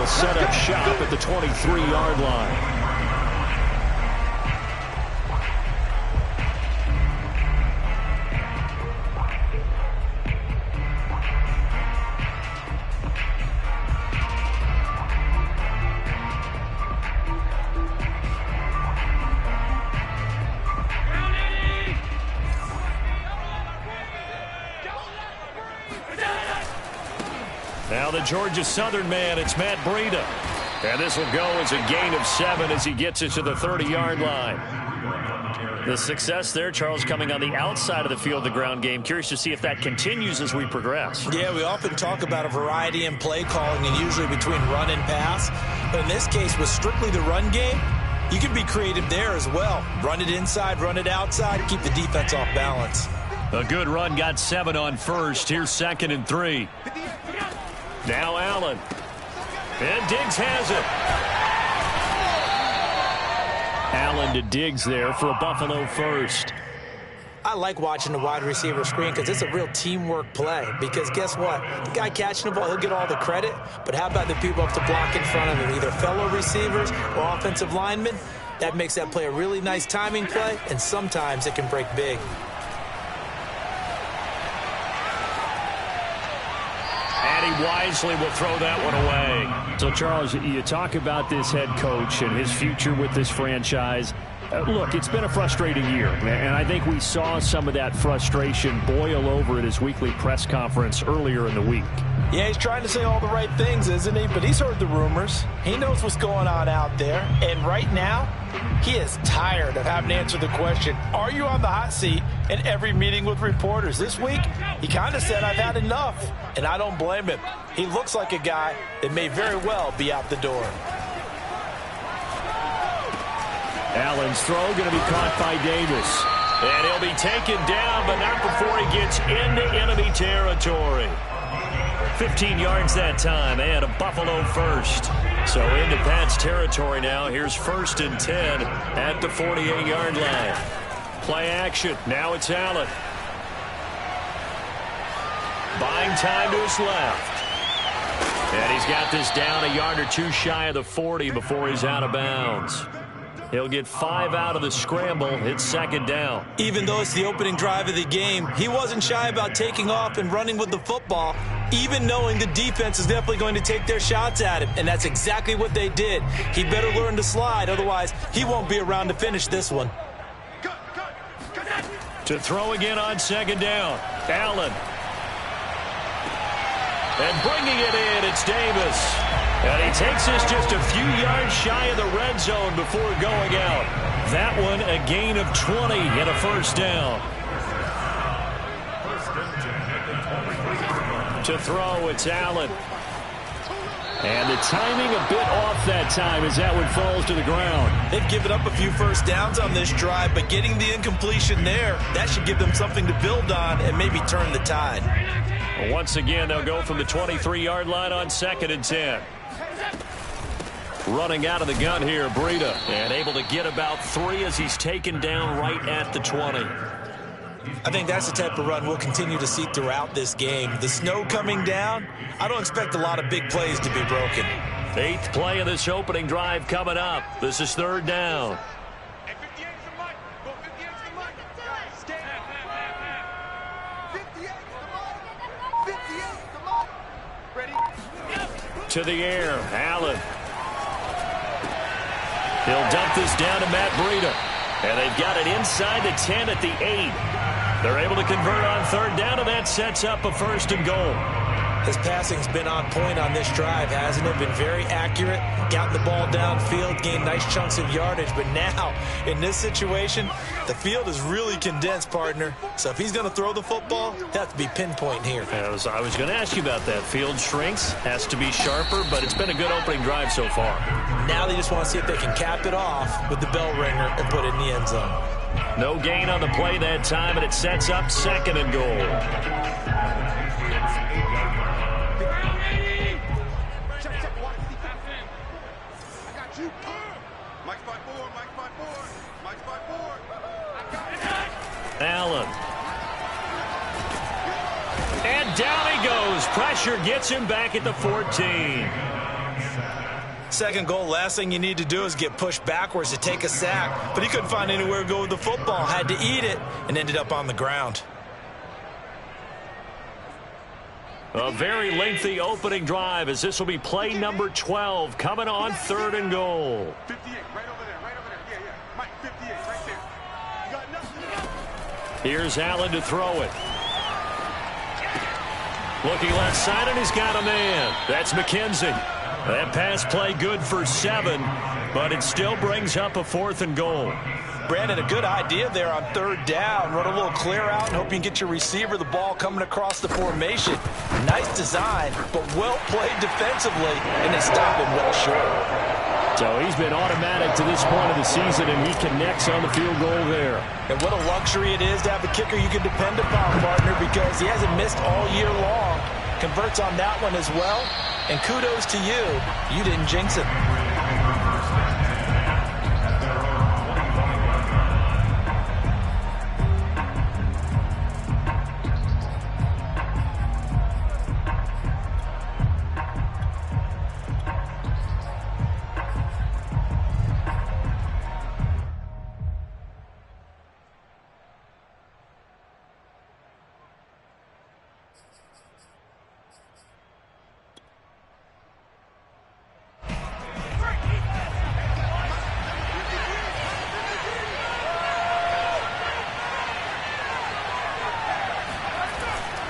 will set up shop at the 23-yard line. Now the Georgia Southern man, it's Matt Breida. And this will go as a gain of 7 as he gets it to the 30-yard line. The success there, Charles, coming on the outside of the field, the ground game. Curious to see if that continues as we progress. Yeah, we often talk about a variety in play calling and usually between run and pass. But in this case, with strictly the run game, you can be creative there as well. Run it inside, run it outside, keep the defense off balance. A good run got 7 on first. Here's 2nd and 3. Now Allen. And Diggs has it. Allen to Diggs there for a Buffalo first. I like watching the wide receiver screen because it's a real teamwork play. Because guess what? The guy catching the ball, he'll get all the credit. But how about the people up to block in front of him, either fellow receivers or offensive linemen? That makes that play a really nice timing play, and sometimes it can break big. He wisely will throw that one away. So, Charles, you talk about this head coach and his future with this franchise. Look, it's been a frustrating year, and I think we saw some of that frustration boil over at his weekly press conference earlier in the week. Yeah, he's trying to say all the right things, isn't he? But he's heard the rumors. He knows what's going on out there. And right now, he is tired of having to answer the question, are you on the hot seat, in every meeting with reporters. This week, he kind of said, I've had enough. And I don't blame him. He looks like a guy that may very well be out the door. Allen's throw going to be caught by Davis. And he'll be taken down, but not before he gets into enemy territory. 15 yards that time, and a Buffalo first. So into Pat's territory now. Here's 1st and 10 at the 48-yard line. Play action. Now it's Allen. Buying time to his left. And he's got this down a yard or two shy of the 40 before he's out of bounds. He'll get 5 out of the scramble. It's 2nd down. Even though it's the opening drive of the game, he wasn't shy about taking off and running with the football, even knowing the defense is definitely going to take their shots at him. And that's exactly what they did. He better learn to slide, otherwise he won't be around to finish this one. To throw again on 2nd down. Allen. And bringing it in, it's Davis. And he takes this just a few yards shy of the red zone before going out. That one a gain of 20 and a 1st down. To throw, it's Allen. And the timing a bit off that time as that one falls to the ground. They've given up a few 1st downs on this drive, but getting the incompletion there, that should give them something to build on and maybe turn the tide. Well, once again, they'll go from the 23-yard line on 2nd and 10. Running out of the gun here, Breida. And able to get about 3 as he's taken down right at the 20. I think that's the type of run we'll continue to see throughout this game. The snow coming down, I don't expect a lot of big plays to be broken. 8th play of this opening drive coming up. This is 3rd down. To the air, Allen. He'll dump this down to Matt Breida. And they've got it inside the 10 at the 8. They're able to convert on 3rd down, and that sets up a 1st and goal. His passing's been on point on this drive, hasn't it? Been very accurate, gotten the ball downfield, gained nice chunks of yardage. But now, in this situation, the field is really condensed, partner. So if he's going to throw the football, he'll have to be pinpoint here. I was going to ask you about that. Field shrinks, has to be sharper, but it's been a good opening drive so far. Now they just want to see if they can cap it off with the bell ringer and put it in the end zone. No gain on the play that time, and it sets up 2nd and goal. Allen. And down he goes. Pressure gets him back at the 14. Second goal, last thing you need to do is get pushed backwards to take a sack. But he couldn't find anywhere to go with the football, had to eat it, and ended up on the ground. A very lengthy opening drive as this will be play number 12 coming on 3rd and goal. 58, right over there, right over there. Yeah. Mike, 58, right there. You got nothing. Here's Allen to throw it. Looking left side, and he's got a man. That's McKenzie. That pass play good for 7, but it still brings up a 4th and goal. Brandon, a good idea there on 3rd down. Run a little clear out and hope you can get your receiver the ball coming across the formation. Nice design, but well played defensively, and they stop him well short. So he's been automatic to this point of the season, and he connects on the field goal there. And what a luxury it is to have a kicker you can depend upon, partner, because he hasn't missed all year long. Converts on that one as well, and kudos to you. You didn't jinx it.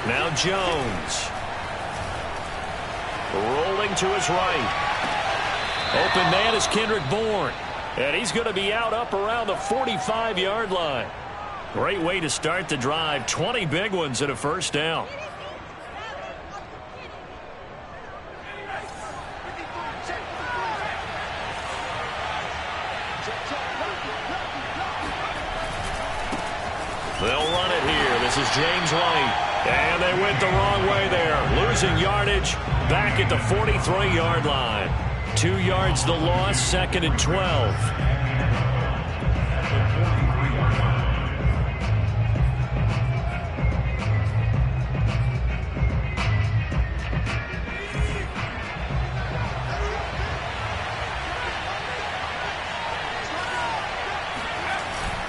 Now Jones. Rolling to his right. Open man is Kendrick Bourne. And he's going to be out up around the 45-yard line. Great way to start the drive. 20 big ones and a first down. They'll run it here. This is James White. And they went the wrong way there. Losing yardage back at the 43-yard line. 2 yards the loss, 2nd and 12.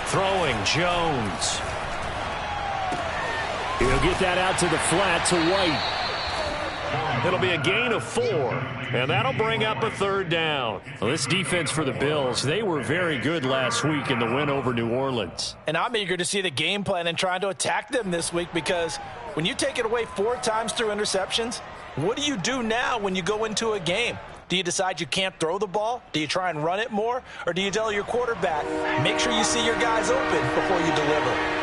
Throwing Jones. He'll get that out to the flat to White. It'll be a gain of 4, and that'll bring up a 3rd down. Well, this defense for the Bills, they were very good last week in the win over New Orleans. And I'm eager to see the game plan and trying to attack them this week, because when you take it away 4 times through interceptions, what do you do now when you go into a game? Do you decide you can't throw the ball? Do you try and run it more? Or do you tell your quarterback, make sure you see your guys open before you deliver?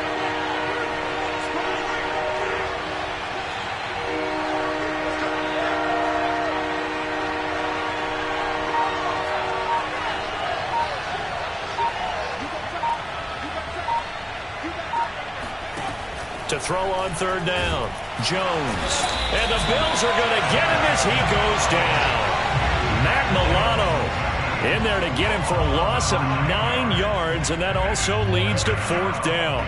To throw on 3rd down, Jones. And the Bills are going to get him as he goes down. Matt Milano in there to get him for a loss of 9 yards, and that also leads to 4th down.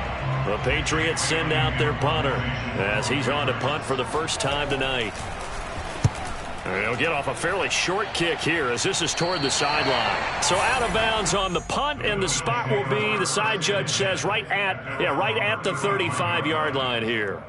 The Patriots send out their punter as he's on to punt for the first time tonight. He'll get off a fairly short kick here as this is toward the sideline. So out of bounds on the punt, and the spot will be, the side judge says, right at the 35-yard line here.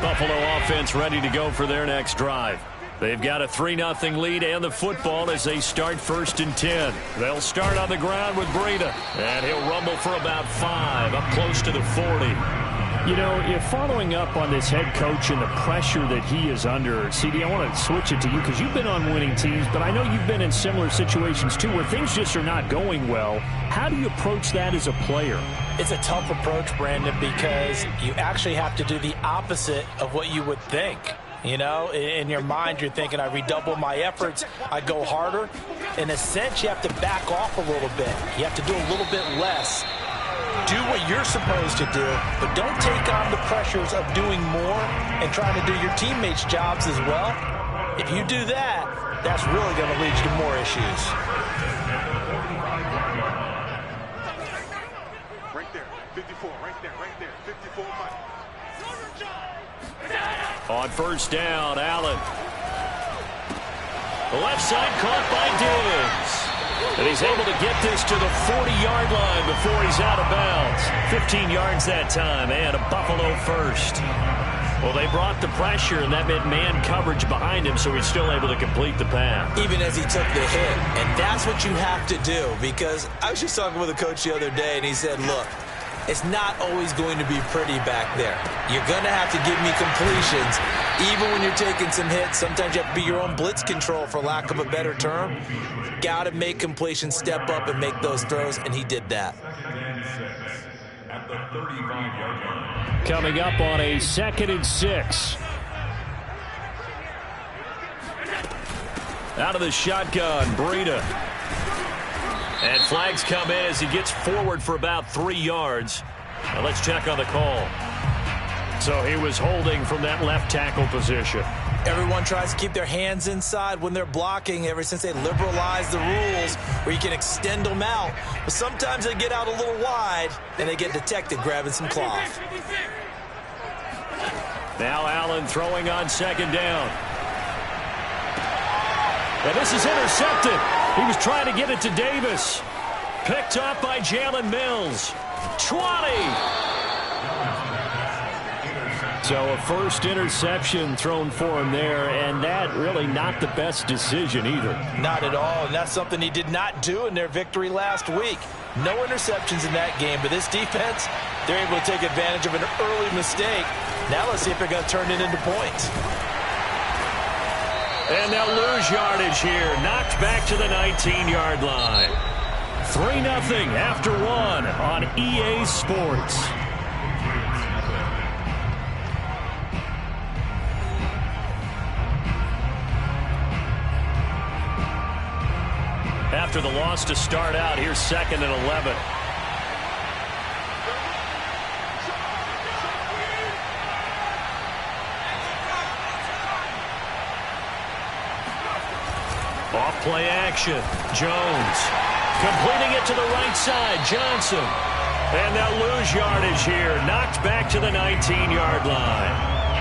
Buffalo offense ready to go for their next drive. They've got a 3-0 lead and the football as they start 1st and 10. They'll start on the ground with Breida, and he'll rumble for about 5, up close to the 40. You know, if following up on this head coach and the pressure that he is under, CD, I want to switch it to you because you've been on winning teams, but I know you've been in similar situations too where things just are not going well. How do you approach that as a player? It's a tough approach, Brandon, because you actually have to do the opposite of what you would think. You know, in your mind, you're thinking, I redouble my efforts, I go harder. In a sense, you have to back off a little bit. You have to do a little bit less. Do what you're supposed to do, but don't take on the pressures of doing more and trying to do your teammates' jobs as well. If you do that, that's really going to lead you to more issues. 54, right there, 54 Mike. On first down, Allen. The left side caught by Diggs. And he's able to get this to the 40-yard line before he's out of bounds. 15 yards that time, and a Buffalo first. Well, they brought the pressure, and that meant man coverage behind him, so he's still able to complete the pass. Even as he took the hit. And that's what you have to do, because I was just talking with a coach the other day, and he said, look, it's not always going to be pretty back there. You're going to have to give me completions. Even when you're taking some hits, sometimes you have to be your own blitz control, for lack of a better term. Got to make completions, step up, and make those throws, and he did that. Coming up on a 2nd and 6. Out of the shotgun, Breida. And flags come in as he gets forward for about 3 yards. Now let's check on the call. So he was holding from that left tackle position. Everyone tries to keep their hands inside when they're blocking ever since they liberalized the rules where you can extend them out. But sometimes they get out a little wide and they get detected grabbing some cloth. Now Allen throwing on 2nd down. And this is intercepted. He was trying to get it to Davis. Picked off by Jalen Mills. 20. So a first interception thrown for him there, and that really not the best decision either. Not at all, and that's something he did not do in their victory last week. No interceptions in that game, but this defense, they're able to take advantage of an early mistake. Now let's see if they're going to turn it into points. And they'll lose yardage here. Knocked back to the 19-yard line. 3-0 after 1 on EA Sports. After the loss to start out, here's 2nd and 11. Off play action. Jones completing it to the right side. Johnson. And they'll lose yardage here. Knocked back to the 19-yard line.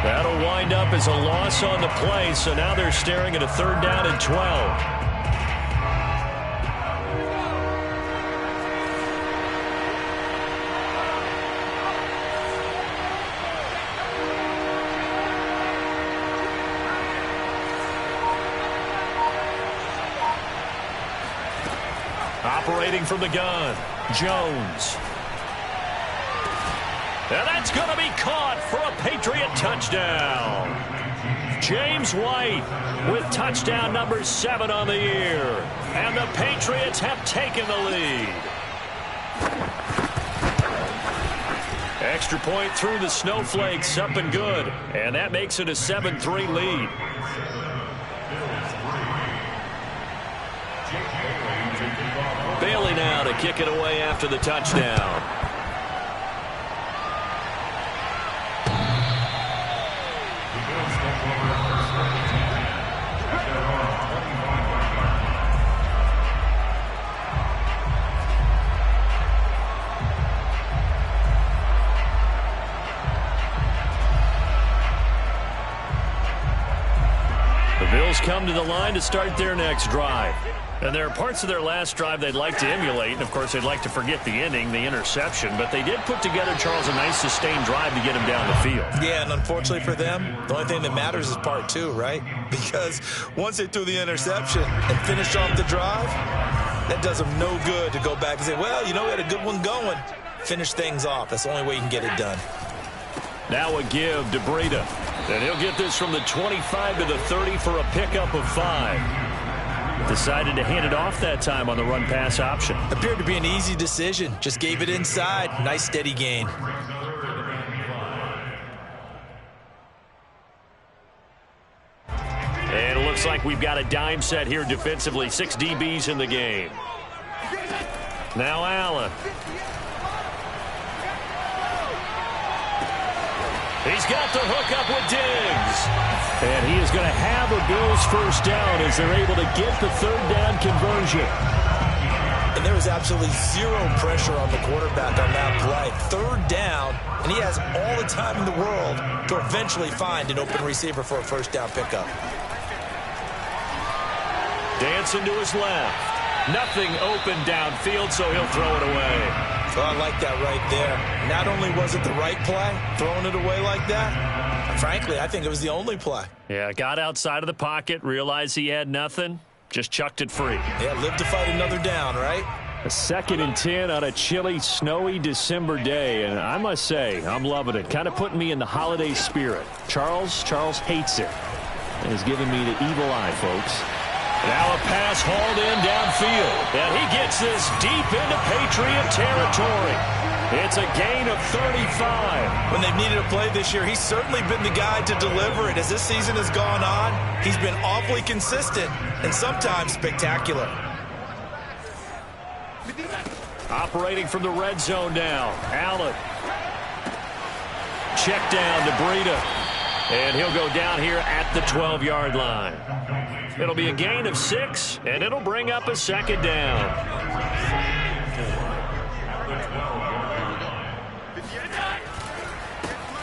That'll wind up as a loss on the play, so now they're staring at a 3rd down and 12. Operating from the gun, Jones. And that's going to be caught for a Patriot touchdown. James White with touchdown number 7 on the year. And the Patriots have taken the lead. Extra point through the snowflakes, up and good. And that makes it a 7-3 lead. Bailey now to kick it away after the touchdown. The Bills come to the line to start their next drive. And there are parts of their last drive they'd like to emulate. And, of course, they'd like to forget the ending, the interception. But they did put together, Charles, a nice sustained drive to get him down the field. Yeah, and unfortunately for them, the only thing that matters is part 2, right? Because once they threw the interception and finished off the drive, that does them no good to go back and say, well, you know, we had a good one going. Finish things off. That's the only way you can get it done. Now a give to Breida. And he'll get this from the 25 to the 30 for a pickup of 5. Decided to hand it off that time on the run-pass option. Appeared to be an easy decision. Just gave it inside. Nice, steady gain. And it looks like we've got a dime set here defensively. 6 DBs in the game. Now Allen. He's got the hook up with Diggs. And he is going to have a Bills first down as they're able to get the 3rd down conversion. And there was absolutely zero pressure on the quarterback on that play. at third down, and he has all the time in the world to eventually find an open receiver for a first down pickup. Dancing to his left. Nothing open downfield, so he'll throw it away. So I like that right there. Not only was it the right play, throwing it away like that, frankly, I think it was the only play. Yeah, got outside of the pocket, realized he had nothing, just chucked it free. Yeah, live to fight another down, right? A 2nd and 10 on a chilly, snowy December day, and I must say, I'm loving it. Kind of putting me in the holiday spirit. Charles hates it. And is giving me the evil eye, folks. Now a pass hauled in downfield, and he gets this deep into Patriot territory. It's a gain of 35. When they've needed a play this year, he's certainly been the guy to deliver it. As this season has gone on, he's been awfully consistent and sometimes spectacular. Operating from the red zone now. Allen. Check down to Breida. And he'll go down here at the 12-yard line. It'll be a gain of 6, and it'll bring up a 2nd down.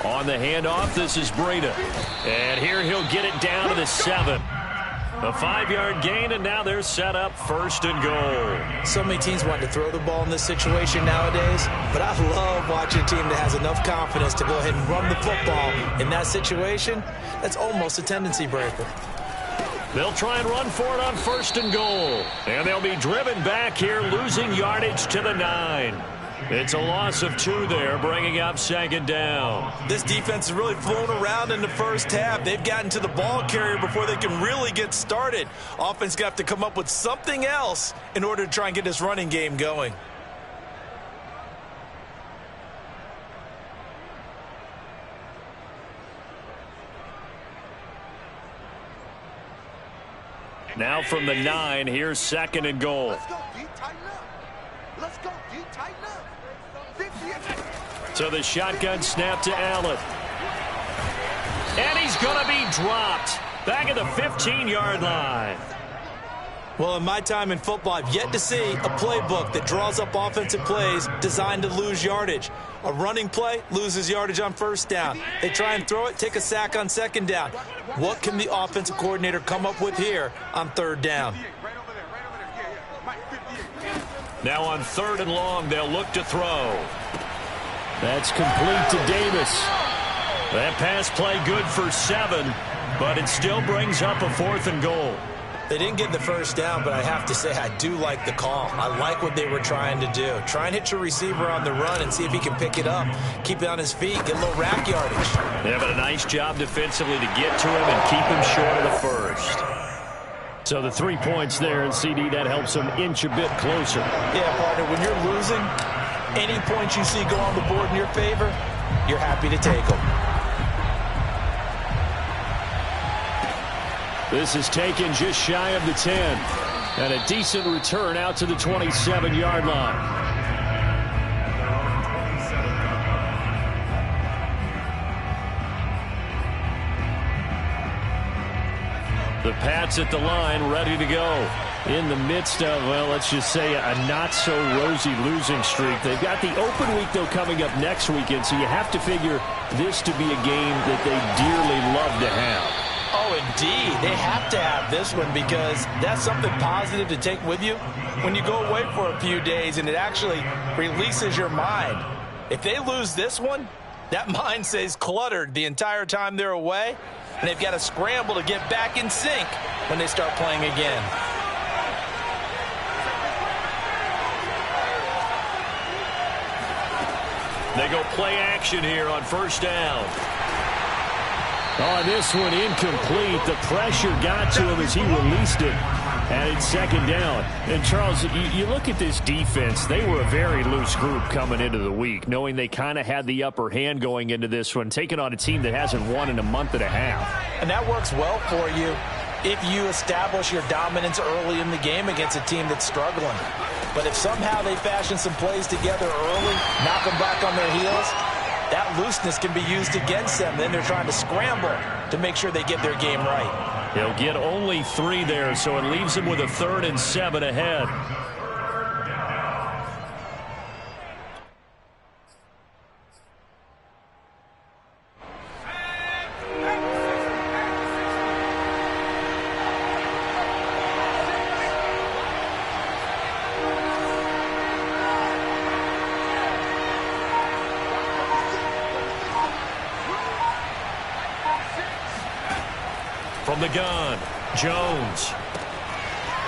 On the handoff, this is Breida. And here he'll get it down to the 7. A 5-yard gain, and now they're set up 1st and goal. So many teams want to throw the ball in this situation nowadays, but I love watching a team that has enough confidence to go ahead and run the football in that situation. That's almost a tendency breaker. They'll try and run for it on 1st and goal. And they'll be driven back here, losing yardage to the 9. It's a loss of 2 there, bringing up 2nd down. This defense has really flown around in the first half. They've gotten to the ball carrier before they can really get started. Offense got to come up with something else in order to try and get this running game going. Now from the 9, here's 2nd and goal. Let's go, D. Tighten up. Let's go, D. Tighten up. 50. So the shotgun snap to Allen. And he's going to be dropped back at the 15-yard line. Well, in my time in football, I've yet to see a playbook that draws up offensive plays designed to lose yardage. A running play loses yardage on 1st down. They try and throw it, take a sack on 2nd down. What can the offensive coordinator come up with here on 3rd down? Right over there, right over there. Yeah. Mike, 58. Now on 3rd and long, they'll look to throw. That's complete to Davis. That pass play good for 7, but it still brings up a 4th and goal. They didn't get the 1st down, but I have to say I do like the call. I like what they were trying to do. Try and hit your receiver on the run and see if he can pick it up. Keep it on his feet, get a little rack yardage. Yeah, but a nice job defensively to get to him and keep him short of the 1st. So the 3 points there, and CD, that helps them inch a bit closer. Yeah, partner, when you're losing, any points you see go on the board in your favor, you're happy to take them. This is taken just shy of the 10. And a decent return out to the 27-yard line. The Pats at the line, ready to go. In the midst of, well, let's just say a not-so-rosy losing streak. They've got the open week, though, coming up next weekend, so you have to figure this to be a game that they dearly love to have. Oh, indeed. They have to have this one because that's something positive to take with you when you go away for a few days, and it actually releases your mind. If they lose this one, that mind stays cluttered the entire time they're away, and they've got to scramble to get back in sync when they start playing again. They go play action here on 1st down. Oh, this one incomplete. The pressure got to him as he released it. And it's 2nd down. And, Charles, you look at this defense. They were a very loose group coming into the week, knowing they kind of had the upper hand going into this one, taking on a team that hasn't won in a month and a half. And that works well for you if you establish your dominance early in the game against a team that's struggling. But if somehow they fashion some plays together early, knock them back on their heels, that looseness can be used against them. Then they're trying to scramble to make sure they get their game right. He'll get only 3 there, so it leaves him with a 3rd and 7 ahead. From the gun, Jones.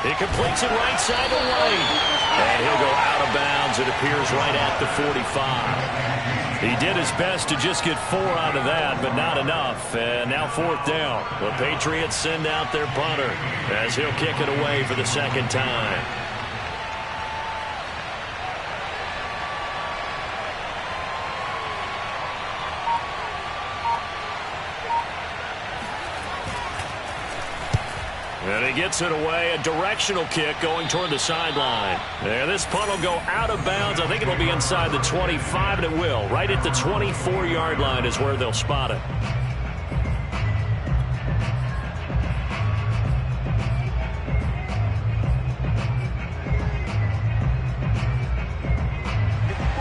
He completes it right side of the lane. And he'll go out of bounds. It appears right at the 45. He did his best to just get 4 out of that, but not enough. And now 4th down. The Patriots send out their punter as he'll kick it away for the second time. And he gets it away, a directional kick going toward the sideline. And this punt will go out of bounds. I think it'll be inside the 25, and it will. Right at the 24-yard line is where they'll spot it.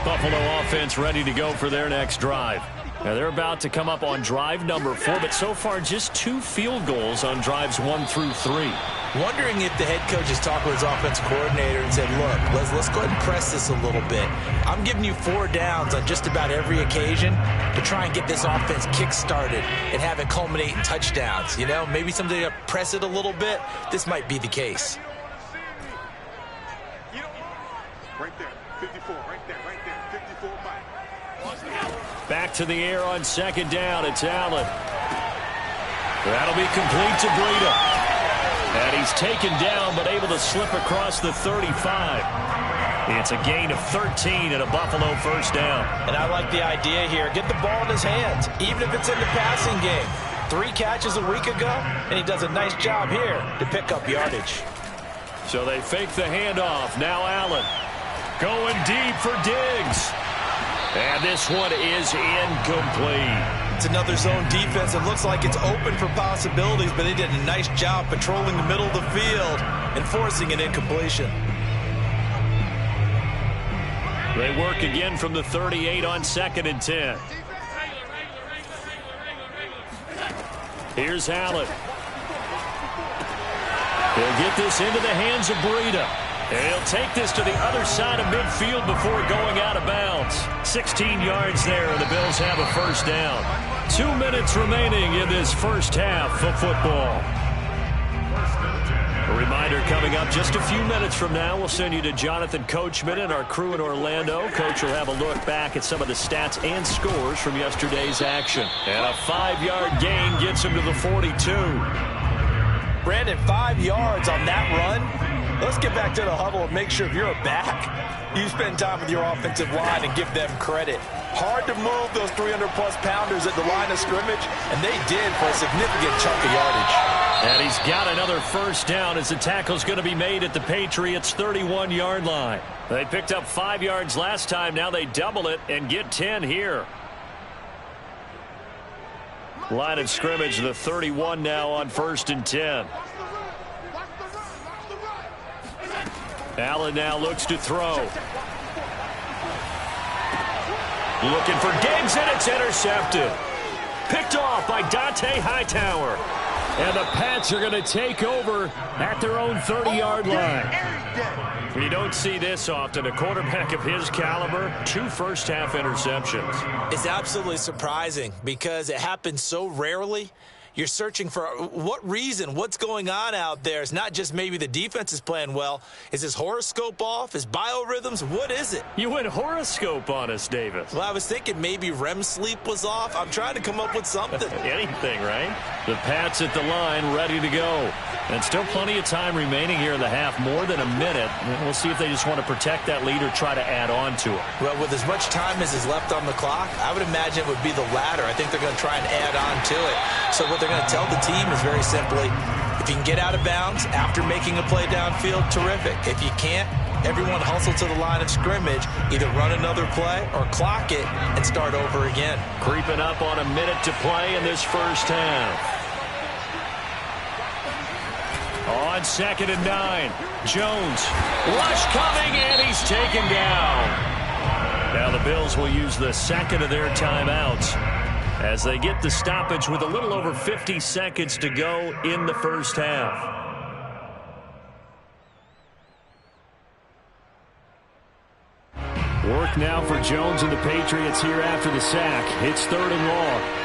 Buffalo offense ready to go for their next drive. Now they're about to come up on drive number 4, but so far just 2 field goals on drives 1 through 3. Wondering if the head coach has talked with his offensive coordinator and said, look, let's go ahead and press this a little bit. I'm giving you 4 downs on just about every occasion to try and get this offense kick-started and have it culminate in touchdowns. You know, maybe somebody to press it a little bit. This might be the case. Right there, 54, right there, 54 Mike. Back to the air on second down. It's Allen. That'll be complete to Breida. And he's taken down but able to slip across the 35. It's a gain of 13 and a Buffalo first down. And I like the idea here. Get the ball in his hands, even if it's in the passing game. 3 catches a week ago, and he does a nice job here to pick up yardage. So they fake the handoff. Now Allen going deep for Diggs. And this one is incomplete. It's another zone defense. It looks like it's open for possibilities, but they did a nice job patrolling the middle of the field and forcing an incompletion. They work again from the 38 on 2nd and 10. Here's Allen. He'll get this into the hands of Breida. And he'll take this to the other side of midfield before going out of bounds. 16 yards there, and the Bills have a first down. 2 minutes remaining in this first half of football. A reminder coming up just a few minutes from now. We'll send you to Jonathan Coachman and our crew in Orlando. Coach will have a look back at some of the stats and scores from yesterday's action. And a 5-yard gain gets him to the 42. Brandon, 5 yards on that run. Let's get back to the huddle and make sure if you're a back, you spend time with your offensive line and give them credit. Hard to move those 300-plus pounders at the line of scrimmage, and they did for a significant chunk of yardage. And he's got another first down as the tackle's going to be made at the Patriots' 31-yard line. They picked up 5 yards last time. Now they double it and get 10 here. Line of scrimmage, the 31 now on 1st and 10. Allen now looks to throw. Looking for Diggs, and it's intercepted. Picked off by Dante Hightower. And the Pats are going to take over at their own 30-yard line. You don't see this often. A quarterback of his caliber, 2 first-half interceptions. It's absolutely surprising because it happens so rarely. You're searching for what reason, what's going on out there. It's not just maybe the defense is playing well. Is his horoscope off? His biorhythms? What is it? You went horoscope on us, Davis. Well, I was thinking maybe REM sleep was off. I'm trying to come up with something. Anything, right? The Pats at the line, ready to go. And still plenty of time remaining here in the half, more than a minute. We'll see if they just want to protect that lead or try to add on to it. Well, with as much time as is left on the clock, I would imagine it would be the latter. I think they're going to try and add on to it. So what they're going to tell the team is very simply, if you can get out of bounds after making a play downfield, terrific. If you can't, everyone hustle to the line of scrimmage, either run another play or clock it and start over again. Creeping up on a minute to play in this first half. On 2nd and 9, Jones. Rush coming, and he's taken down. Now the Bills will use the second of their timeouts as they get the stoppage with a little over 50 seconds to go in the first half. Work now for Jones and the Patriots here after the sack. It's 3rd and long.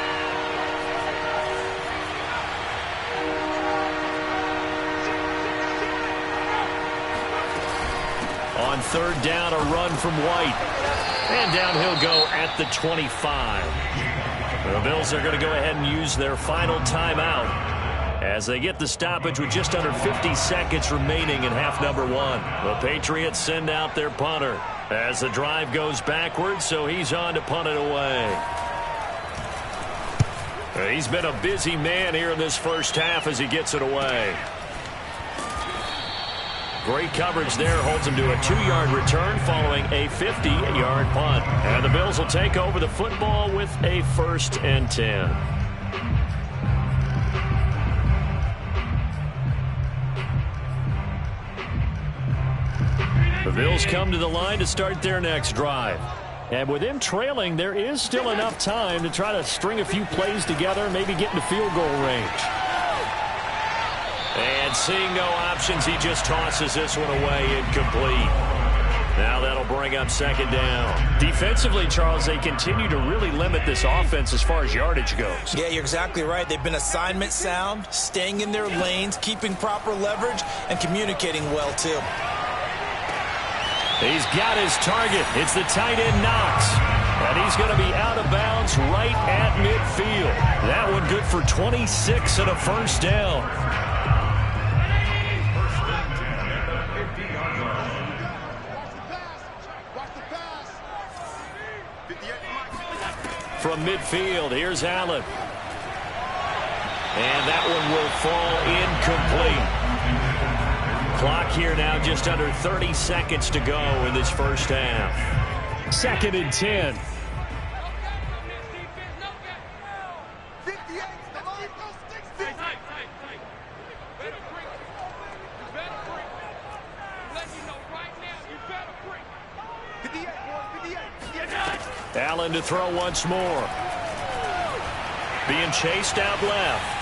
third down, a run from White. And down he'll go at the 25. The Bills are going to go ahead and use their final timeout as they get the stoppage with just under 50 seconds remaining in half number 1. The Patriots send out their punter as the drive goes backwards, so he's on to punt it away. He's been a busy man here in this first half as he gets it away. Great coverage there, holds him to a 2-yard return following a 50-yard punt. And the Bills will take over the football with a 1st and 10. The Bills come to the line to start their next drive. And with him trailing, there is still enough time to try to string a few plays together, maybe get into field goal range. And seeing no options, he just tosses this one away, incomplete. Now that'll bring up 2nd down. Defensively, Charles, they continue to really limit this offense as far as yardage goes. Yeah, you're exactly right. They've been assignment sound, staying in their lanes, keeping proper leverage, and communicating well, too. He's got his target. It's the tight end Knox. And he's going to be out of bounds right at midfield. That one good for 26 and a 1st down. From midfield, here's Allen. And that one will fall incomplete. Clock here now, just under 30 seconds to go in this first half. 2nd and 10. Allen to throw once more. Being chased out left.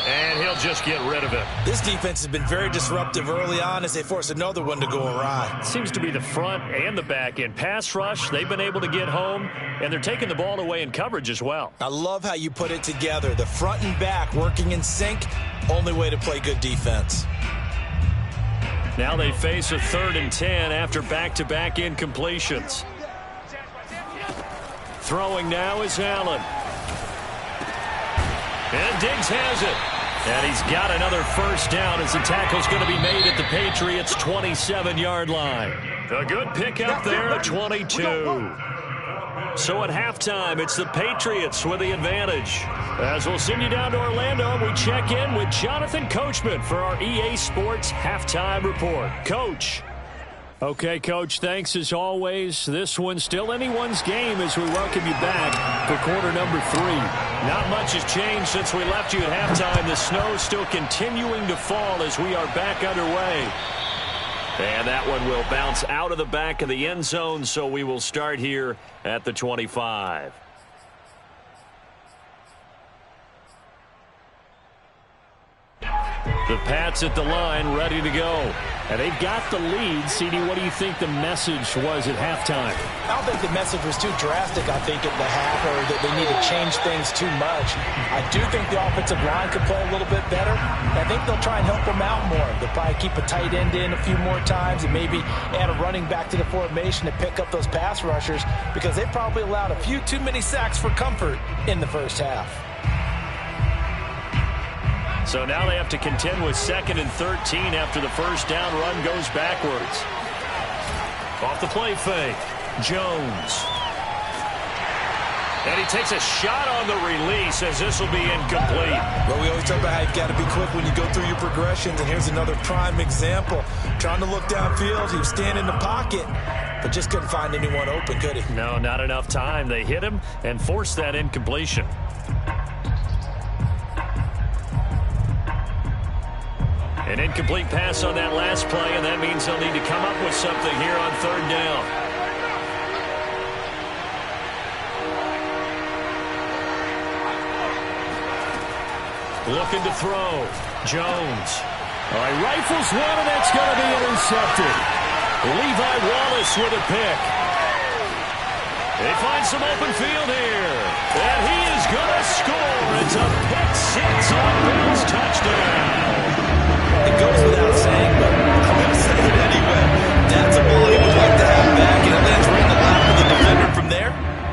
And he'll just get rid of it. This defense has been very disruptive early on as they force another one to go awry. Seems to be the front and the back end. Pass rush, they've been able to get home, and they're taking the ball away in coverage as well. I love how you put it together. The front and back working in sync, only way to play good defense. Now they face a 3rd and 10 after back-to-back incompletions. Throwing now is Allen. And Diggs has it. And he's got another 1st down as the tackle's going to be made at the Patriots' 27-yard line. A good pickup there at 22. So at halftime, it's the Patriots with the advantage. As we'll send you down to Orlando, we check in with Jonathan Coachman for our EA Sports Halftime Report. Coach. Okay, Coach, thanks as always. This one's still anyone's game as we welcome you back for quarter number 3. Not much has changed since we left you at halftime. The snow still continuing to fall as we are back underway. And that one will bounce out of the back of the end zone, so we will start here at the 25. The Pats at the line, ready to go. And they've got the lead. CD, what do you think the message was at halftime? I don't think the message was too drastic, I think, at the half, or that they need to change things too much. I do think the offensive line could play a little bit better. I think they'll try and help them out more. They'll probably keep a tight end in a few more times and maybe add a running back to the formation to pick up those pass rushers because they probably allowed a few too many sacks for comfort in the first half. So now they have to contend with 2nd and 13 after the first down run goes backwards. Off the play fake, Jones. And he takes a shot on the release as this will be incomplete. Well, we always talk about how you've got to be quick when you go through your progressions, and here's another prime example. Trying to look downfield, he was standing in the pocket, but just couldn't find anyone open, could he? No, not enough time. They hit him and forced that incompletion. An incomplete pass on that last play, and that means they'll need to come up with something here on 3rd down. Looking to throw. Jones. All right, rifles one, and that's going to be intercepted. Levi Wallace with a pick. They find some open field here. And he is going to score. It's a pick six on Bills touchdown. It goes without saying, but I'm going to say it anyway. That's a ball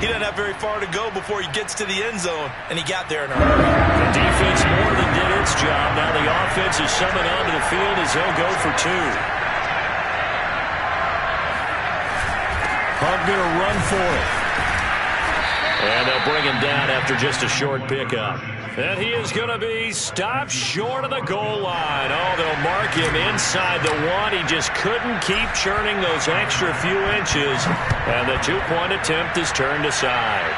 He doesn't have very far to go before he gets to the end zone, and he got there in a hurry. The defense more than did its job. Now the offense is summoned onto the field as they'll go for 2. Hunt going to run for it. And they'll bring him down after just a short pickup. And he is going to be stopped short of the goal line. Oh, they'll mark him inside the 1. He just couldn't keep churning those extra few inches. And the 2-point attempt is turned aside.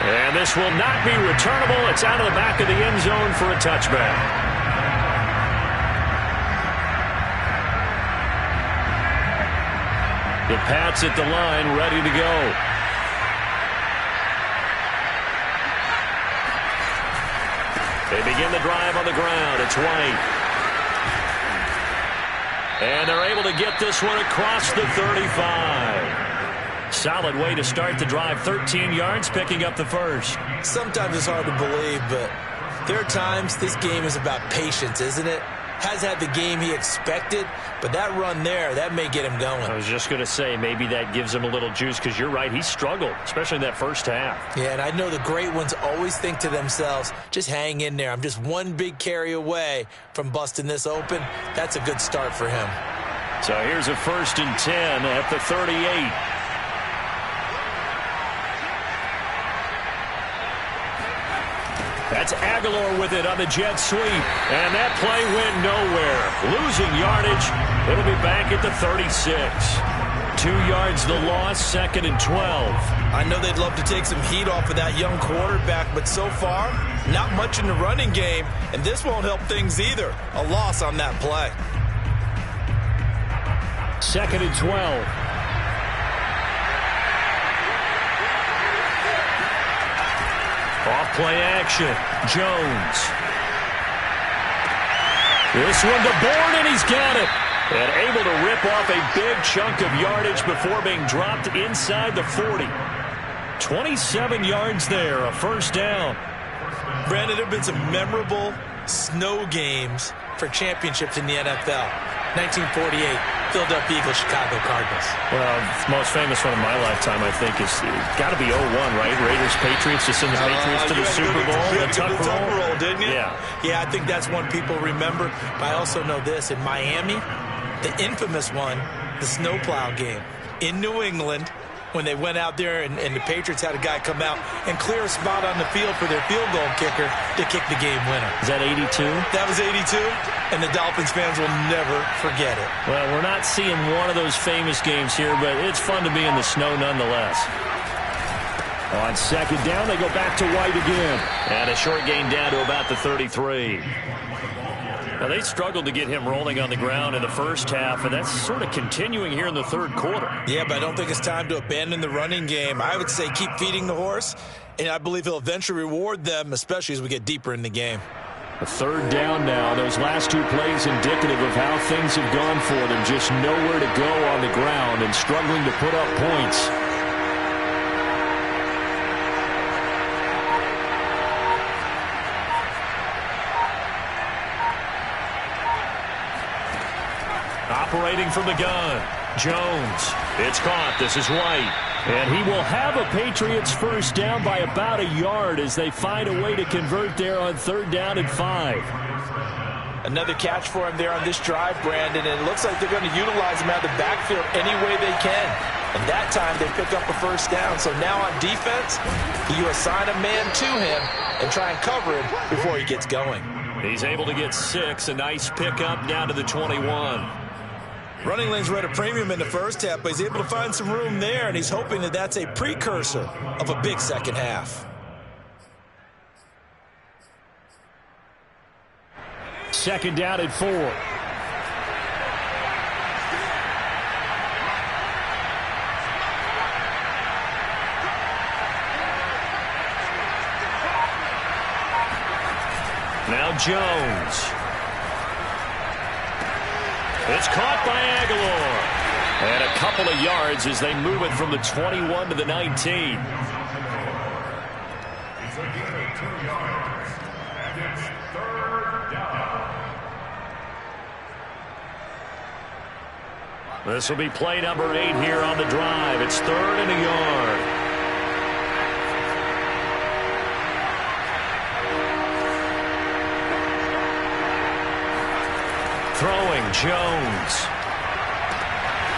And this will not be returnable. It's out of the back of the end zone for a touchback. The Pats at the line, ready to go. They begin the drive on the ground. It's White. And they're able to get this one across the 35. Solid way to start the drive. 13 yards, picking up the first. Sometimes it's hard to believe, but there are times this game is about patience, isn't it? Has had the game he expected, but that run there, that may get him going. I was just going to say, maybe that gives him a little juice, because you're right, he struggled, especially in that first half. Yeah, and I know the great ones always think to themselves, just hang in there. I'm just one big carry away from busting this open. That's a good start for him. So here's a 1st and 10 at the 38. That's Aguilar with it on the jet sweep. And that play went nowhere. Losing yardage. It'll be back at the 36. 2 yards the loss, 2nd and 12. I know they'd love to take some heat off of that young quarterback, but so far, not much in the running game, and this won't help things either. A loss on that play. 2nd and 12. Off play action. Jones. This one to Bourne, and he's got it. And able to rip off a big chunk of yardage before being dropped inside the 40. 27 yards there, a 1st down. Brandon, there have been some memorable snow games for championships in the NFL. 1948, Philadelphia Eagles, Chicago Cardinals. Well, the most famous one of my lifetime, I think, is got to be 01, right? Raiders, Patriots, to send the Patriots to the Super Bowl. The tuck roll, didn't you? Yeah. Yeah, I think that's one people remember. But I also know this. In Miami, the infamous one, the snowplow game in New England, when they went out there and the Patriots had a guy come out and clear a spot on the field for their field goal kicker to kick the game winner. Is that 82? That was 82, and the Dolphins fans will never forget it. Well, we're not seeing one of those famous games here, but it's fun to be in the snow nonetheless. On 2nd down, they go back to White again. And a short gain down to about the 33. Now, they struggled to get him rolling on the ground in the first half, and that's sort of continuing here in the 3rd quarter. Yeah, but I don't think it's time to abandon the running game. I would say keep feeding the horse, and I believe he'll eventually reward them, especially as we get deeper in the game. A 3rd down now. Those last 2 plays indicative of how things have gone for them. Just nowhere to go on the ground and struggling to put up points. Operating from the gun, Jones. It's caught. This is White. And he will have a Patriots 1st down by about a yard as they find a way to convert there on 3rd down and 5. Another catch for him there on this drive, Brandon, and it looks like they're going to utilize him out of the backfield any way they can. And that time they pick up a 1st down. So now on defense, you assign a man to him and try and cover him before he gets going. He's able to get 6. A nice pickup down to the 21. Running lanes were at a premium in the first half, but he's able to find some room there, and he's hoping that that's a precursor of a big second half. 2nd down and 4. Now Jones. It's caught by Aguilar. And a couple of yards as they move it from the 21 to the 19. It's a gain of 2 yards. And it's 3rd down. This will be play number 8 here on the drive. It's 3rd and a yard. Throwing Jones.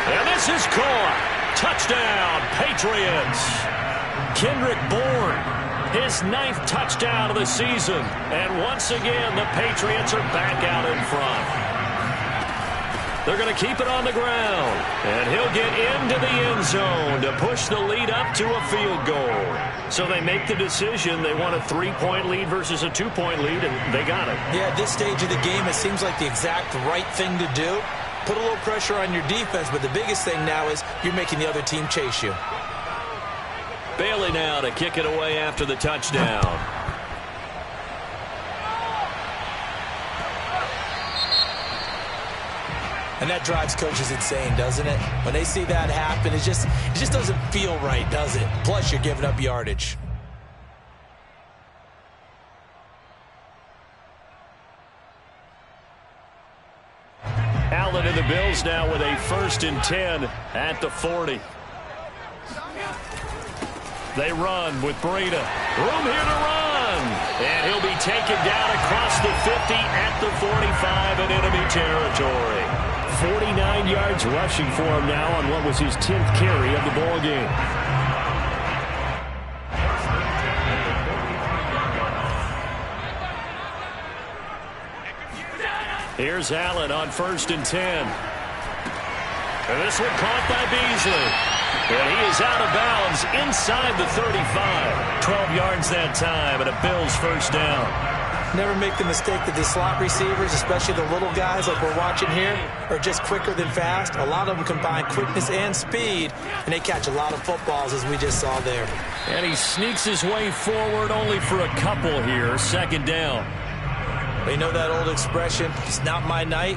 And this is caught. Touchdown, Patriots. Kendrick Bourne, his 9th touchdown of the season. And once again, the Patriots are back out in front. They're going to keep it on the ground. And he'll get into the end zone to push the lead up to a field goal. So they make the decision. They want a 3-point lead versus a 2-point lead, and they got it. Yeah, at this stage of the game, it seems like the exact right thing to do. Put a little pressure on your defense, but the biggest thing now is you're making the other team chase you. Bailey now to kick it away after the touchdown. And that drives coaches insane, doesn't it? When they see that happen, it just doesn't feel right, does it? Plus, you're giving up yardage. Allen and the Bills now with a 1st and 10 at the 40. They run with Breida. Room here to run. And he'll be taken down across the 50 at the 45 in enemy territory. 49 yards rushing for him now on what was his 10th carry of the ball game. Here's Allen on 1st and 10. And this one caught by Beasley. And he is out of bounds inside the 35. 12 yards that time and a Bills 1st down. Never make the mistake that the slot receivers, especially the little guys like we're watching here, are just quicker than fast. A lot of them combine quickness and speed, and they catch a lot of footballs, as we just saw there. And he sneaks his way forward only for a couple here. 2nd down. You know that old expression, it's not my night?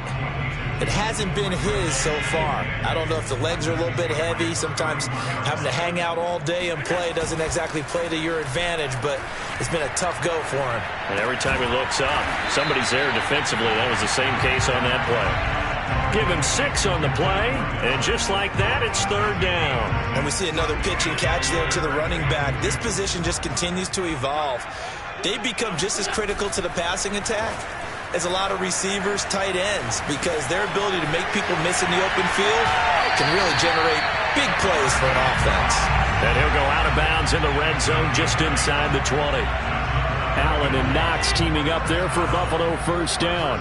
It hasn't been his so far. I don't know if the legs are a little bit heavy. Sometimes having to hang out all day and play doesn't exactly play to your advantage, but it's been a tough go for him. And every time he looks up, somebody's there defensively. That was the same case on that play. Give him 6 on the play, and just like that, it's 3rd down. And we see another pitch and catch there to the running back. This position just continues to evolve. They become just as critical to the passing attack as a lot of receivers, tight ends, because their ability to make people miss in the open field can really generate big plays for an offense. And he'll go out of bounds in the red zone just inside the 20. Allen and Knox teaming up there for Buffalo 1st down.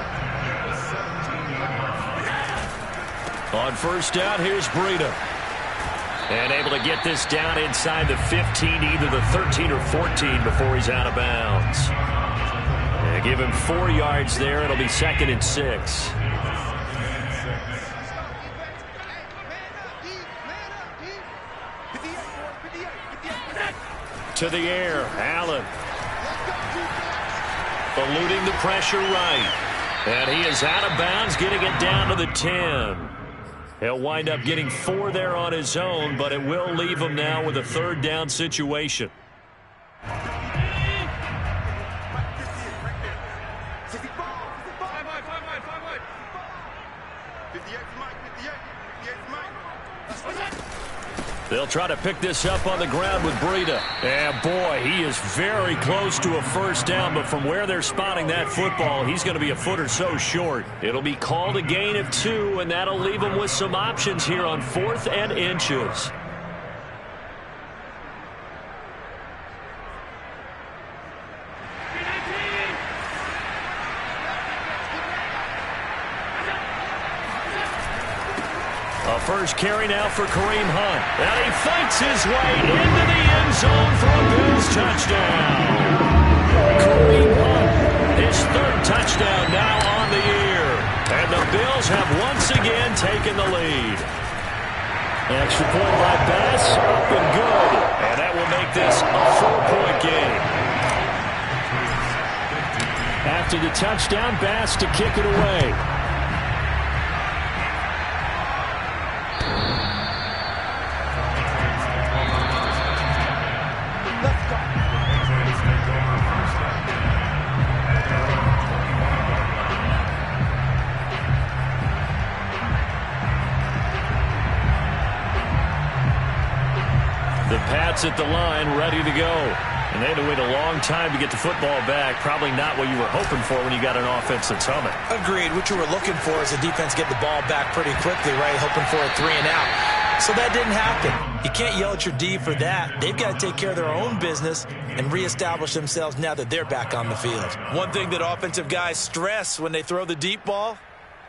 On 1st down, here's Breida. And able to get this down inside the 15, either the 13 or 14 before he's out of bounds. And give him 4 yards there. It'll be 2nd and 6. To the air, Allen. Eluding the pressure right. And he is out of bounds, getting it down to the 10. He'll wind up getting 4 there on his own, but it will leave him now with a 3rd down situation. They'll try to pick this up on the ground with Breida. And boy, he is very close to a 1st down, but from where they're spotting that football, he's going to be a foot or so short. It'll be called a gain of 2, and that'll leave him with some options here on 4th and inches. A first carry now for Kareem Hunt. And he fights his way into the end zone for a Bills touchdown. Kareem Hunt, his 3rd touchdown now on the year. And the Bills have once again taken the lead. Extra point by Bass, up and good. And that will make this a 4-point game. After the touchdown, Bass to kick it away. The Pats at the line, ready to go. And they had to wait a long time to get the football back. Probably not what you were hoping for when you got an offense that's humming. Agreed. What you were looking for is a defense get the ball back pretty quickly, right? Hoping for a 3 and out. So that didn't happen. You can't yell at your D for that. They've got to take care of their own business and reestablish themselves now that they're back on the field. One thing that offensive guys stress when they throw the deep ball,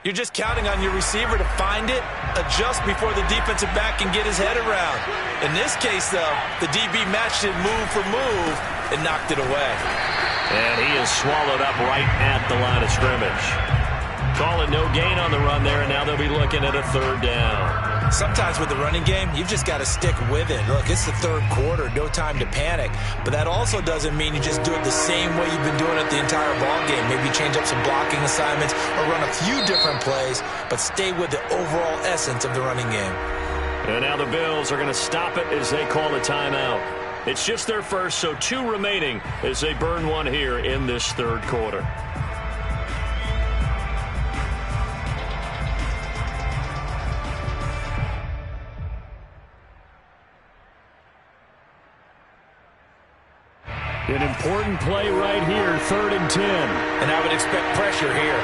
you're just counting on your receiver to find it, adjust before the defensive back can get his head around. In this case, though, the DB matched it move for move and knocked it away. And he is swallowed up right at the line of scrimmage. Calling no gain on the run there, and now they'll be looking at a 3rd down. Sometimes with the running game, you've just got to stick with it. Look, it's the 3rd quarter, no time to panic. But that also doesn't mean you just do it the same way you've been doing it the entire ball game. Maybe change up some blocking assignments or run a few different plays, but stay with the overall essence of the running game. And now the Bills are going to stop it as they call a timeout. It's just their first, so 2 remaining as they burn one here in this 3rd quarter. An important play right here, 3rd and 10. And I would expect pressure here.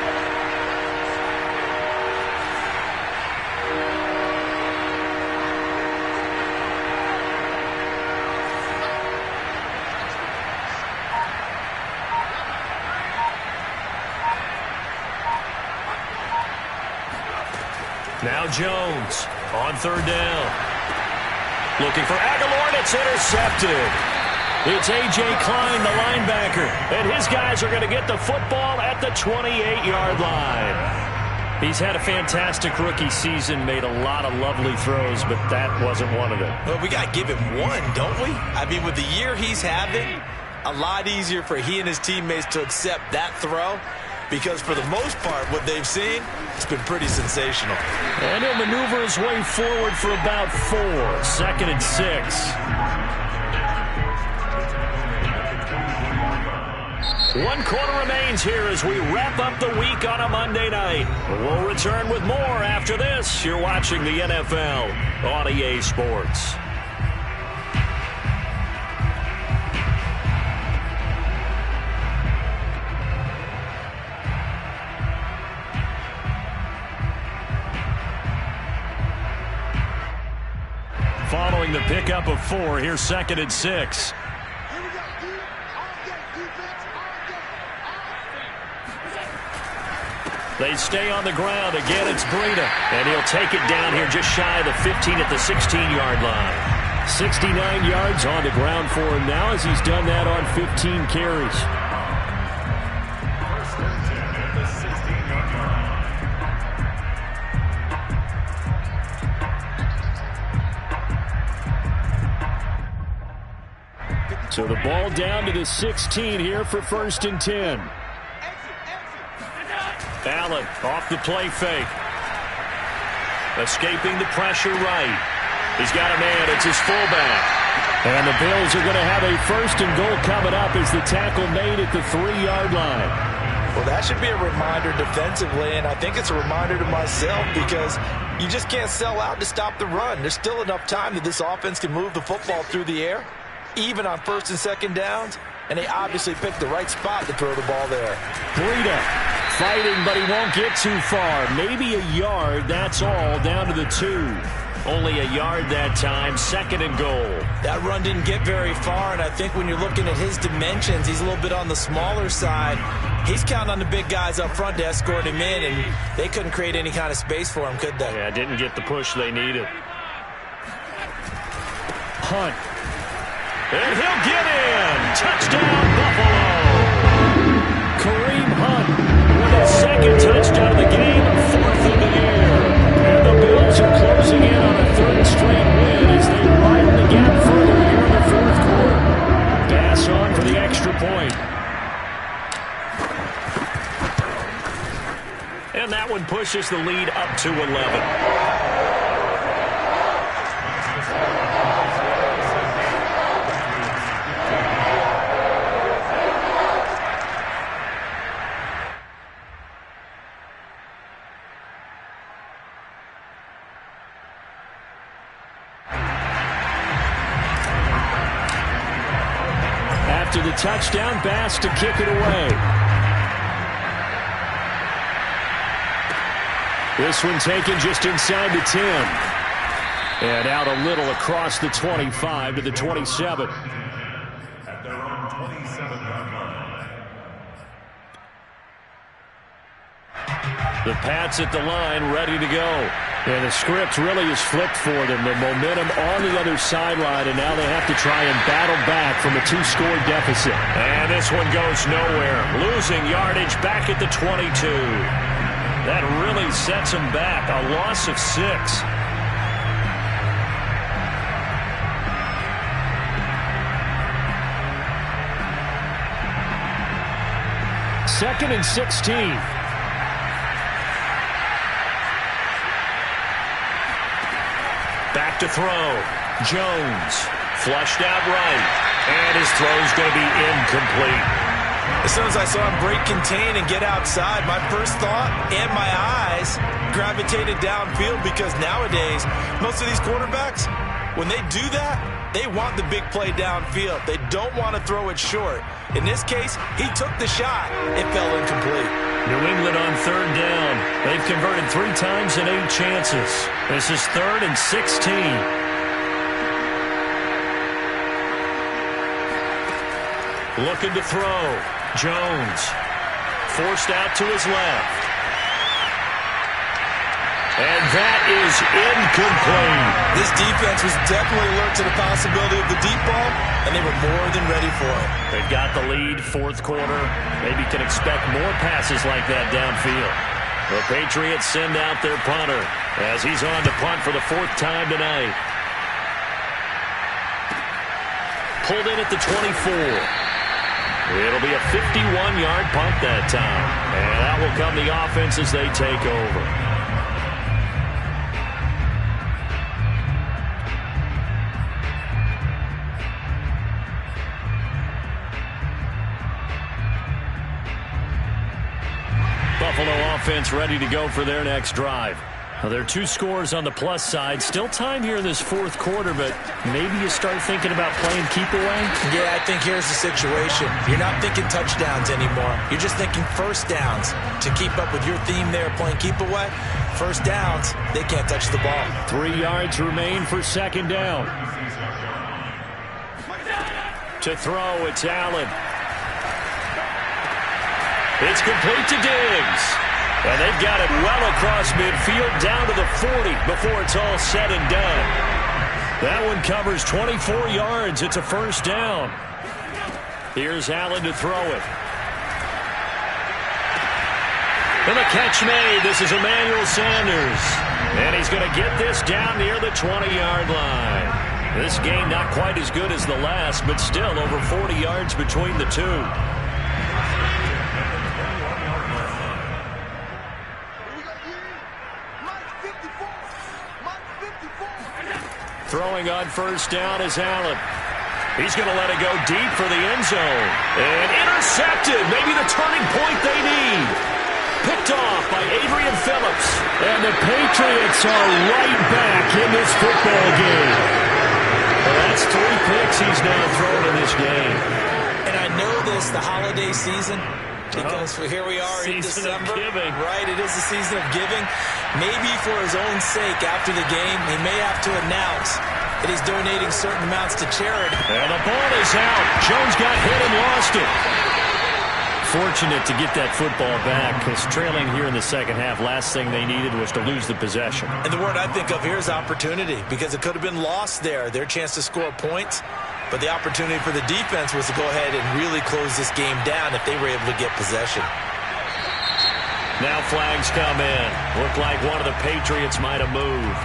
Now Jones on 3rd down. Looking for Aguilar, and it's intercepted. It's A.J. Klein, the linebacker, and his guys are going to get the football at the 28-yard line. He's had a fantastic rookie season, made a lot of lovely throws, but that wasn't one of them. Well, we got to give him one, don't we? I mean, with the year he's having, a lot easier for he and his teammates to accept that throw, because for the most part, what they've seen, it's been pretty sensational. And he'll maneuver his way forward for about 4. 2nd and 6. 1 quarter remains here as we wrap up the week on a Monday night. We'll return with more after this. You're watching the NFL on EA Sports. Following the pickup of 4, here's 2nd and 6. They stay on the ground. Again, it's Breida. And he'll take it down here just shy of the 15 at the 16-yard line. 69 yards on the ground for him now as he's done that on 15 carries. So the ball down to the 16 here for 1st and 10. Allen off the play fake. Escaping the pressure right. He's got a man. It's his fullback. And the Bills are going to have a 1st and goal coming up as the tackle made at the 3-yard line. Well, that should be a reminder defensively, and I think it's a reminder to myself because you just can't sell out to stop the run. There's still enough time that this offense can move the football through the air, even on 1st and 2nd downs, and they obviously picked the right spot to throw the ball there. Breida fighting, but he won't get too far. Maybe a yard, that's all, down to the 2. Only a yard that time, 2nd and goal. That run didn't get very far, and I think when you're looking at his dimensions, he's a little bit on the smaller side. He's counting on the big guys up front to escort him in, and they couldn't create any kind of space for him, could they? Yeah, didn't get the push they needed. Hunt. And he'll get in. Touchdown, Buffalo. Kareem Hunt with his 2nd touchdown of the game, 4th of the year. And the Bills are closing in on a 3rd straight win as they widen the gap further here in the 4th quarter. Pass on for the extra point. And that one pushes the lead up to 11. after the touchdown. Bass to kick it away. This one taken just inside the 10. And out a little across the 25 to the 27. At their own 27-yard line. The Pats at the line, ready to go. And the script really is flipped for them. The momentum on the other sideline, and now they have to try and battle back from a 2-score deficit. And this one goes nowhere. Losing yardage back at the 22. That really sets them back. A loss of 6. Second and 16. Back to throw. Jones flushed out right. And his throw's going to be incomplete. As soon as I saw him break contain and get outside, my first thought and my eyes gravitated downfield, because nowadays, most of these quarterbacks, when they do that, they want the big play downfield. They don't want to throw it short. In this case, he took the shot. It fell incomplete. New England on third down. They've converted 3 times in 8 chances. This is 3rd and 16. Looking to throw. Jones forced out to his left. And that is incomplete. This defense was definitely alert to the possibility of the deep ball, and they were more than ready for it. They've got the lead, 4th quarter. Maybe can expect more passes like that downfield. The Patriots send out their punter as he's on to punt for the 4th time tonight. Pulled in at the 24. It'll be a 51-yard punt that time. And that will come the offense as they take over. Buffalo offense ready to go for their next drive. Well, there are 2 scores on the plus side. Still time here in this 4th quarter, but maybe you start thinking about playing keep away? Yeah, I think here's the situation. You're not thinking touchdowns anymore. You're just thinking first downs. To keep up with your theme there, playing keep away, first downs, they can't touch the ball. 3 yards remain for 2nd down. To throw, it's Allen. It's complete to Diggs. And they've got it well across midfield down to the 40 before it's all said and done. That one covers 24 yards. It's a first down. Here's Allen to throw it. And the catch made. This is Emmanuel Sanders. And he's going to get this down near the 20-yard line. This game not quite as good as the last, but still over 40 yards between the two. Throwing on first down is Allen. He's going to let it go deep for the end zone. And intercepted. Maybe the turning point they need. Picked off by Adrian Phillips. And the Patriots are right back in this football game. Well, that's 3 picks he's now thrown in this game. And I know this, the holiday season, because here we are in December. Right, it is the season of giving. Maybe for his own sake, after the game, he may have to announce that he's donating certain amounts to charity. And the ball is out. Jones got hit and lost it. Fortunate to get that football back, because trailing here in the second half, last thing they needed was to lose the possession. And the word I think of here is opportunity, because it could have been lost there, their chance to score points. But the opportunity for the defense was to go ahead and really close this game down if they were able to get possession. Now flags come in. Looked like one of the Patriots might have moved.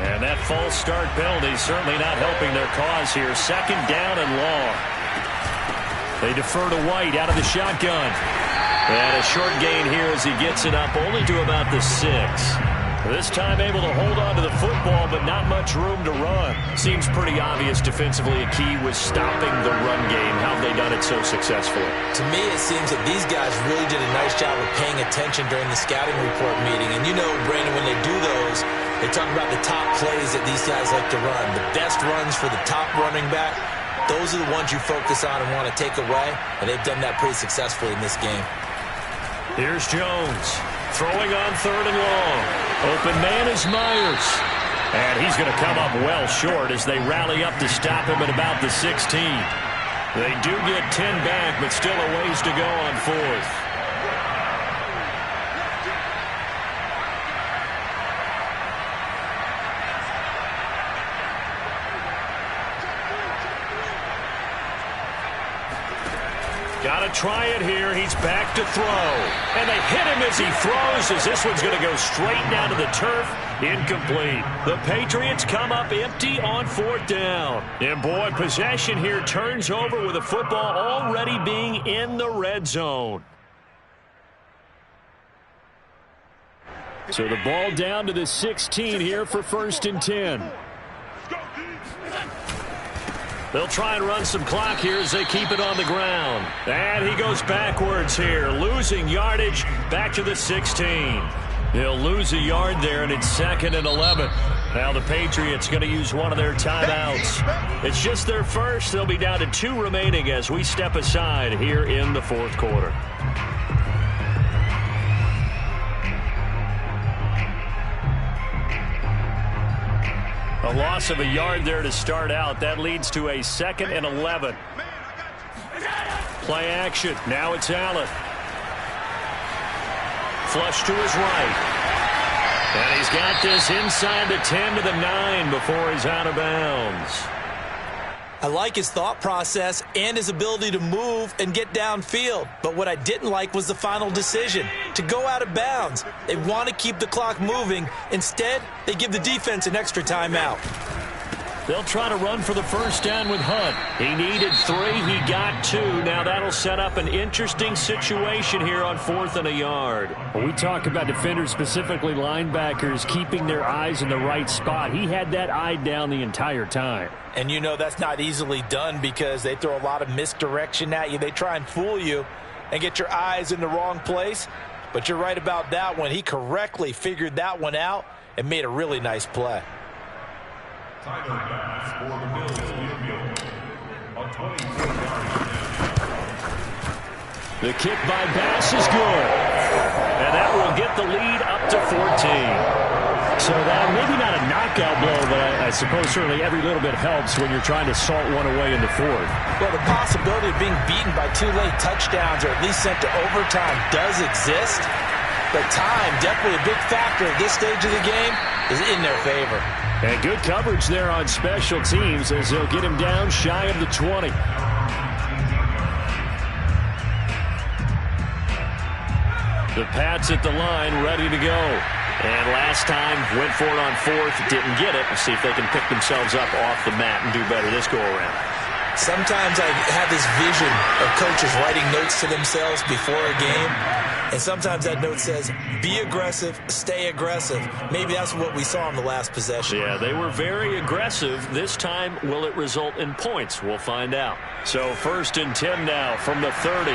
And that false start penalty certainly not helping their cause here. 2nd down and long. They defer to White out of the shotgun. And a short gain here as he gets it up only to about the 6. This time able to hold on to the football, but not much room to run. Seems pretty obvious defensively a key was stopping the run game. How have they done it so successfully? To me, it seems that these guys really did a nice job of paying attention during the scouting report meeting. And you know, Brandon, when they do those, they talk about the top plays that these guys like to run. The best runs for the top running back, those are the ones you focus on and want to take away. And they've done that pretty successfully in this game. Here's Jones. Throwing on 3rd and long. Open man is Myers. And he's going to come up well short as they rally up to stop him at about the 16. They do get 10 back, but still a ways to go on 4th. Got to try it here. He's back to throw. And they hit him as he throws, as this one's going to go straight down to the turf. Incomplete. The Patriots come up empty on 4th down. And boy, possession here turns over with the football already being in the red zone. So the ball down to the 16 here for 1st and 10. They'll try and run some clock here as they keep it on the ground. And he goes backwards here, losing yardage back to the 16. He'll lose a yard there, and it's 2nd and 11. Now the Patriots going to use one of their timeouts. It's just their first. They'll be down to 2 remaining as we step aside here in the 4th quarter. A loss of a yard there to start out. That leads to a 2nd and 11. Play action. Now it's Allen. Flush to his right. And he's got this inside the 10 to the 9 before he's out of bounds. I like his thought process and his ability to move and get downfield. But what I didn't like was the final decision, to go out of bounds. They want to keep the clock moving. Instead, they give the defense an extra timeout. They'll try to run for the 1st down with Hunt. He needed 3. He got 2. Now that'll set up an interesting situation here on 4th and a yard. When we talk about defenders, specifically linebackers, keeping their eyes in the right spot, he had that eye down the entire time. And you know that's not easily done because they throw a lot of misdirection at you. They try and fool you and get your eyes in the wrong place. But you're right about that one. He correctly figured that one out and made a really nice play. Tyler Bass for the Bills midfield. A 24-yard The kick by Bass is good. And that will get the lead up to 14. So that maybe not a knockout blow, but I suppose certainly every little bit helps when you're trying to salt one away in the 4th. Well, the possibility of being beaten by 2 late touchdowns or at least sent to overtime does exist. But time, definitely a big factor at this stage of the game, is in their favor. And good coverage there on special teams as they'll get him down shy of the 20. The Pats at the line, ready to go. And last time, went for it on 4th, didn't get it. We'll see if they can pick themselves up off the mat and do better this go-around. Sometimes I have this vision of coaches writing notes to themselves before a game. And sometimes that note says, be aggressive, stay aggressive. Maybe that's what we saw in the last possession. Yeah, they were very aggressive. This time, will it result in points? We'll find out. So 1st and 10 now from the 30.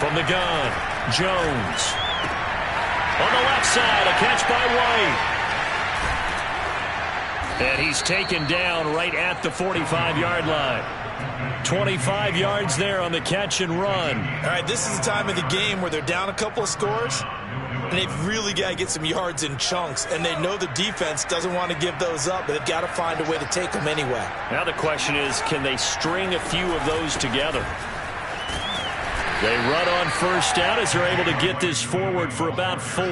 From the gun, Jones. On the left side, a catch by White. And he's taken down right at the 45-yard line. 25 yards there on the catch and run. All right, this is the time of the game where they're down a couple of scores, and they've really got to get some yards in chunks, and they know the defense doesn't want to give those up, but they've got to find a way to take them anyway. Now the question is, can they string a few of those together? They run on 1st down as they're able to get this forward for about 4.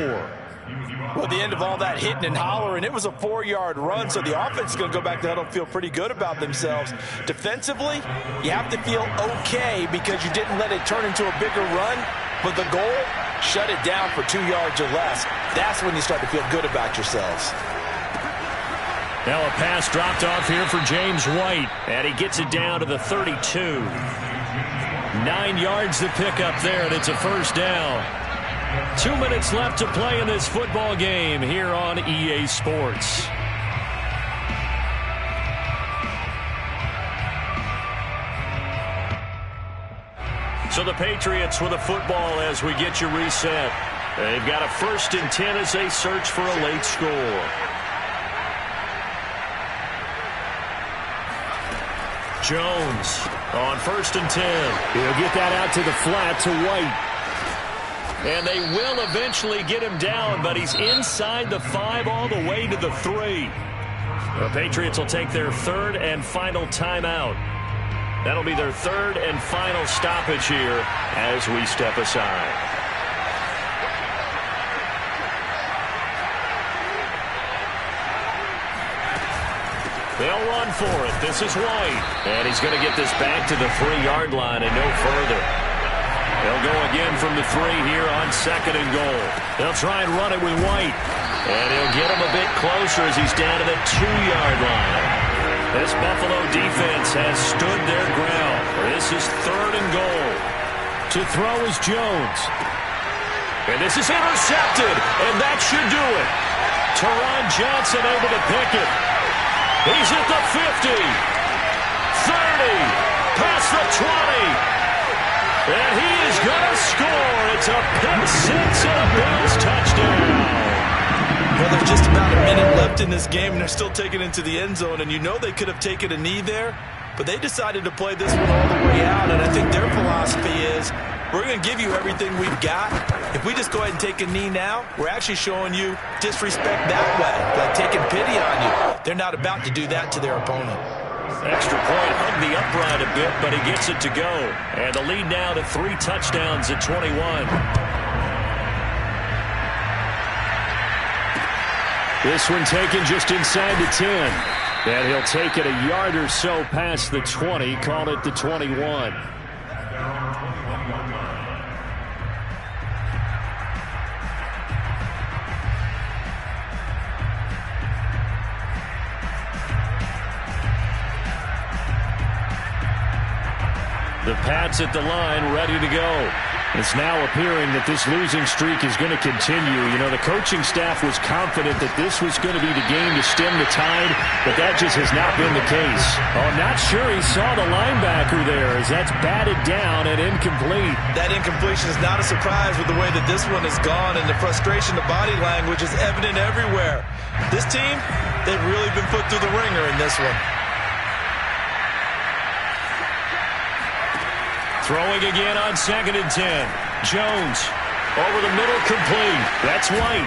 Well, at the end of all that hitting and hollering, it was a 4-yard run, so the offense is going to go back to huddle and feel pretty good about themselves. Defensively, you have to feel okay because you didn't let it turn into a bigger run, but the goal, shut it down for 2 yards or less. That's when you start to feel good about yourselves. Now a pass dropped off here for James White, and he gets it down to the 32. 9 yards to pick up there, and it's a first down. 2 minutes left to play in this football game here on EA Sports. So the Patriots with a football as we get you reset. They've got a 1st and 10 as they search for a late score. Jones on 1st and 10. He'll get that out to the flat to White. And they will eventually get him down, but he's inside the 5 all the way to the 3. The Patriots will take their 3rd and final timeout. That'll be their 3rd and final stoppage here as we step aside. They'll run for it. This is White. And he's going to get this back to the 3-yard line and no further. They'll go again from the 3 here on 2nd and goal. They'll try and run it with White. And he'll get him a bit closer as he's down to the 2-yard line. This Buffalo defense has stood their ground. This is 3rd and goal. To throw is Jones. And this is intercepted. And that should do it. Teron Johnson able to pick it. He's at the 50. 30. Past the 20. And he is going to score. It's a pick 6 and a Bills touchdown. Well, there's just about a minute left in this game, and they're still taking it into the end zone. And you know they could have taken a knee there, but they decided to play this one all the way out. And I think their philosophy is, we're going to give you everything we've got. If we just go ahead and take a knee now, we're actually showing you disrespect that way, like taking pity on you. They're not about to do that to their opponent. Extra point, hung the upright a bit, but he gets it to go. And the lead now to 3 touchdowns at 21. This one taken just inside the 10. And he'll take it a yard or so past the 20, call it the 21. The Pats at the line, ready to go. It's now appearing that this losing streak is going to continue. You know, the coaching staff was confident that this was going to be the game to stem the tide, but that just has not been the case. Oh, I'm not sure he saw the linebacker there as that's batted down and incomplete. That incompletion is not a surprise with the way that this one has gone, and the frustration, the body language is evident everywhere. This team, they've really been put through the ringer in this one. Throwing again on 2nd and 10. Jones over the middle, complete. That's White.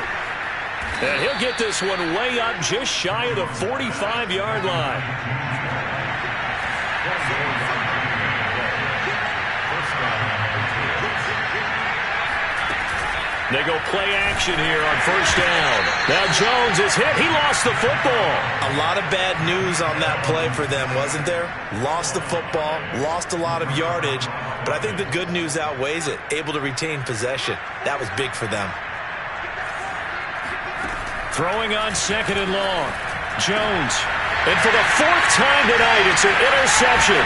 And he'll get this one way up just shy of the 45-yard line. They go play action here on 1st down. Now Jones is hit. He lost the football. A lot of bad news on that play for them, wasn't there? Lost the football, lost a lot of yardage, but I think the good news outweighs it. Able to retain possession. That was big for them. Throwing on 2nd and long. Jones. And for the 4th time tonight, it's an interception.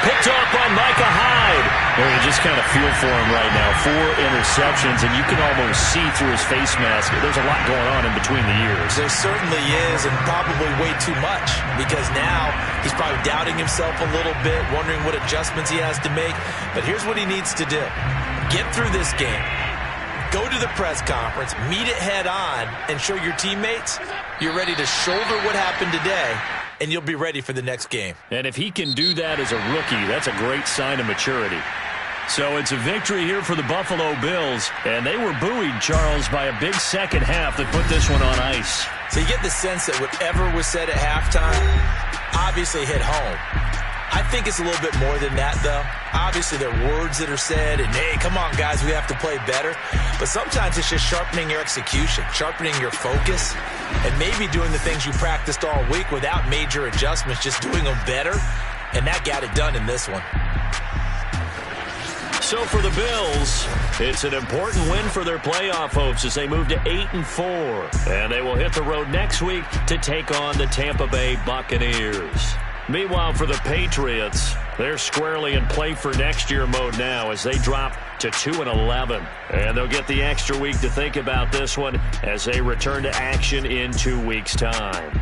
Picked off by Micah Hyde. Well, you just kind of feel for him right now. 4 interceptions, and you can almost see through his face mask. There's a lot going on in between the years. There certainly is, and probably way too much, because now he's probably doubting himself a little bit, wondering what adjustments he has to make. But here's what he needs to do. Get through this game. Go to the press conference, meet it head on, and show your teammates you're ready to shoulder what happened today, and you'll be ready for the next game. And if he can do that as a rookie, that's a great sign of maturity. So it's a victory here for the Buffalo Bills, and they were buoyed, Charles, by a big second half that put this one on ice. So you get the sense that whatever was said at halftime obviously hit home. I think it's a little bit more than that, though. Obviously, there are words that are said, and, hey, come on, guys, we have to play better. But sometimes it's just sharpening your execution, sharpening your focus, and maybe doing the things you practiced all week without major adjustments, just doing them better, and that got it done in this one. So for the Bills, it's an important win for their playoff hopes as they move to 8-4. And they will hit the road next week to take on the Tampa Bay Buccaneers. Meanwhile, for the Patriots, they're squarely in play for next year mode now as they drop to 2-11. And they'll get the extra week to think about this one as they return to action in 2 weeks' time.